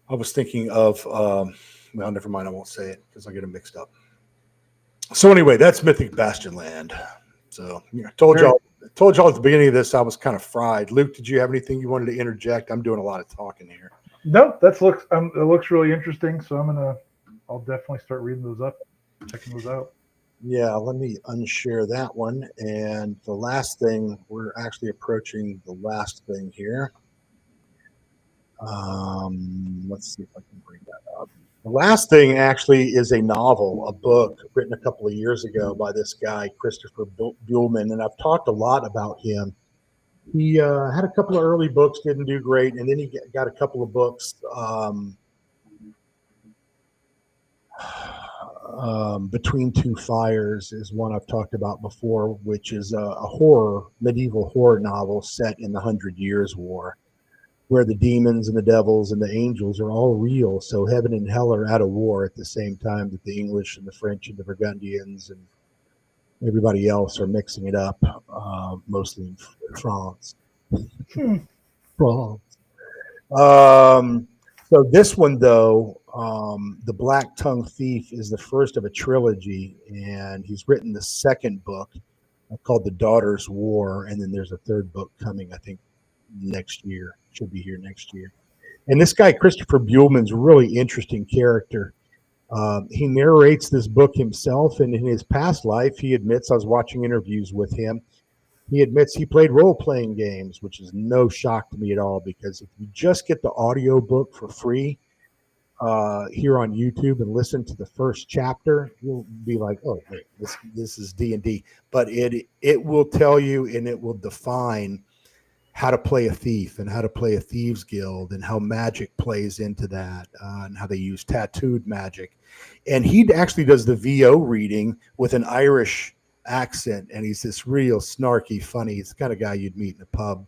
I was thinking of well, never mind. I won't say it because I'll get them mixed up. So anyway, that's Mythic Bastionland. So told y'all at the beginning of this I was kind of fried. Luke, did you have anything you wanted to interject? I'm doing a lot of talking here. No, it looks really interesting. So I'll definitely start reading those up, checking those out. Yeah, let me unshare that one. And the last thing, we're actually approaching the last thing here. Let's see if I can bring that up. The last thing actually is a novel, a book written a couple of years ago by this guy, Christopher Buehlman. And I've talked a lot about him. He had a couple of early books, didn't do great. And then he got a couple of books. Between Two Fires is one I've talked about before, which is a medieval horror novel set in the 100 Years' War, where the demons and the devils and the angels are all real. So heaven and hell are at a war at the same time that the English and the French and the Burgundians and everybody else are mixing it up, mostly in France. France. So this one, though, The Blacktongue Thief is the first of a trilogy, and he's written the second book called The Daughter's War, and then there's a third book coming, I think, next year. Should be here next year. And this guy, Christopher Buehlman's a really interesting character. He narrates this book himself, and in his past life, he admits, I was watching interviews with him, he admits he played role-playing games, which is no shock to me at all, because if you just get the audiobook for free here on YouTube and listen to the first chapter, you'll be like, oh, wait, this is D&D. But it will tell you, and it will define how to play a thief and how to play a thieves guild and how magic plays into that, and how they use tattooed magic. And he actually does the VO reading with an Irish accent, and he's this real snarky, funny. He's the kind of guy you'd meet in a pub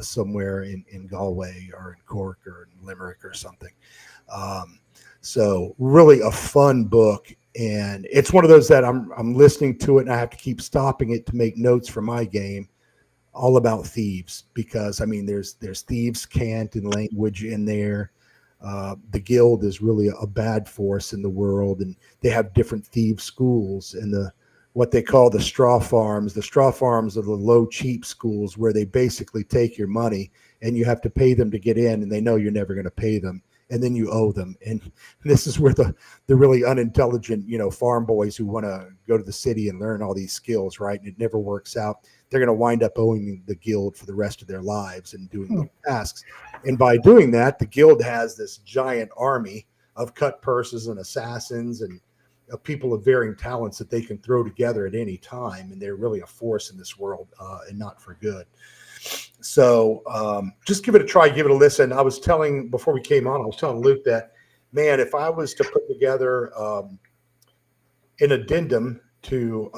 somewhere in Galway or in Cork or in Limerick or something. So really a fun book, and it's one of those that I'm listening to it and I have to keep stopping it to make notes for my game, all about thieves, because I mean there's thieves cant and language in there. The guild is really a bad force in the world, and they have different thieves schools, and what they call the straw farms. The straw farms are the low, cheap schools where they basically take your money and you have to pay them to get in, and they know you're never going to pay them, and then you owe them. And this is where the really unintelligent, farm boys who want to go to the city and learn all these skills, right? And it never works out. They're going to wind up owing the guild for the rest of their lives and doing little tasks. And by doing that, the guild has this giant army of cut purses and assassins and people of varying talents that they can throw together at any time, and they're really a force in this world, and not for good. So just give it a try, give it a listen. I was telling before we came on, I was telling Luke that, man, if I was to put together an addendum to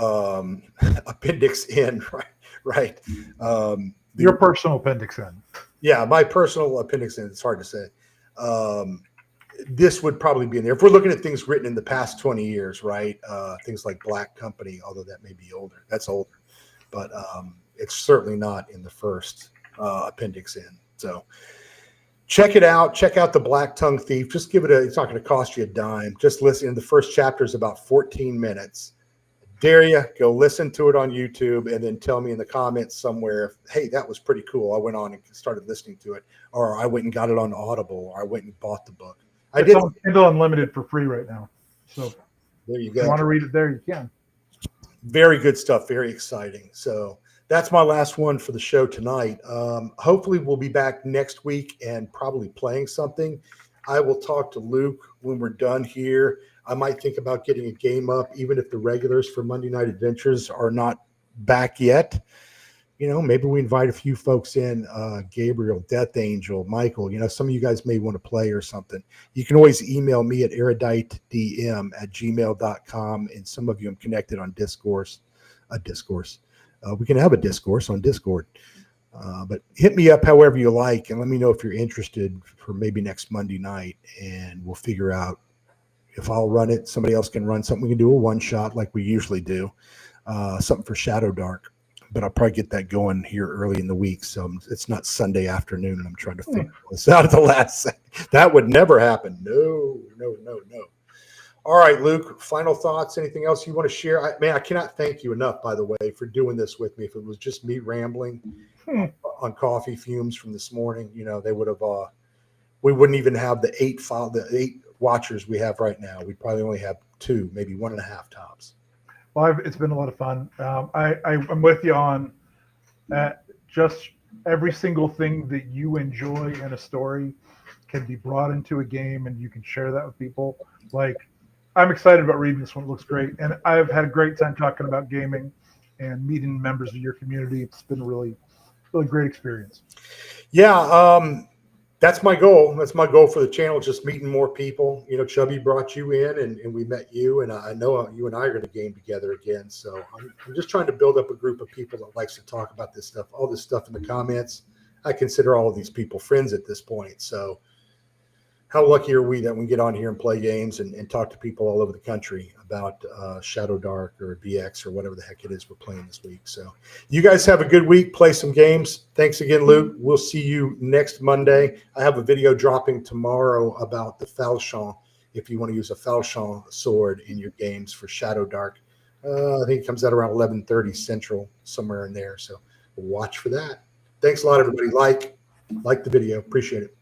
Appendix N, right? Your personal Appendix N. Yeah, my personal Appendix N. It's hard to say. This would probably be in there. If we're looking at things written in the past 20 years, right? Things like Black Company, although that may be older. That's older. But it's certainly not in the first Appendix N. So check it out. Check out The Blacktongue Thief. Just give it it's not going to cost you a dime. Just listen. The first chapter is about 14 minutes. Dare you, go listen to it on YouTube and then tell me in the comments somewhere, hey, that was pretty cool. I went on and started listening to it. Or I went and got it on Audible, or I went and bought the book. It's on Kindle Unlimited for free right now. So there you go. If you want to read it there, you can. Very good stuff. Very exciting. So that's my last one for the show tonight. Hopefully we'll be back next week and probably playing something. I will talk to Luke when we're done here. I might think about getting a game up, even if the regulars for Monday Night Adventures are not back yet. Maybe we invite a few folks in, Gabriel, Death Angel, Michael, some of you guys may want to play or something. You can always email me at eruditedm@gmail.com. And some of you I'm connected on Discourse. We can have a discourse on Discord. But hit me up however you like and let me know if you're interested for maybe next Monday night, and we'll figure out if I'll run it, somebody else can run something. We can do a one shot like we usually do, something for Shadowdark. But I'll probably get that going here early in the week. So it's not Sunday afternoon and I'm trying to figure this out at the last second. That would never happen. No. All right, Luke, final thoughts, anything else you want to share? I cannot thank you enough, by the way, for doing this with me. If it was just me rambling on coffee fumes from this morning, they would have, we wouldn't even have the 8 watchers we have right now. We'd probably only have 2, maybe 1.5 tops. Well, it's been a lot of fun. I'm with you on just every single thing that you enjoy in a story can be brought into a game, and you can share that with people. Like, I'm excited about reading this one. It looks great, and I've had a great time talking about gaming and meeting members of your community. It's been a really, really great experience. Yeah, that's my goal. That's my goal for the channel, just meeting more people. Chubby brought you in, and we met you, and I know you and I are going to game together again. So I'm just trying to build up a group of people that likes to talk about this stuff, all this stuff in the comments. I consider all of these people friends at this point. So how lucky are we that we get on here and play games and talk to people all over the country about Shadowdark or BX or whatever the heck it is we're playing this week. So you guys have a good week. Play some games. Thanks again, Luke. We'll see you next Monday. I have a video dropping tomorrow about the falchion, if you want to use a falchion sword in your games for Shadowdark. I think it comes out around 11:30 Central, somewhere in there. So watch for that. Thanks a lot, everybody. Like the video. Appreciate it.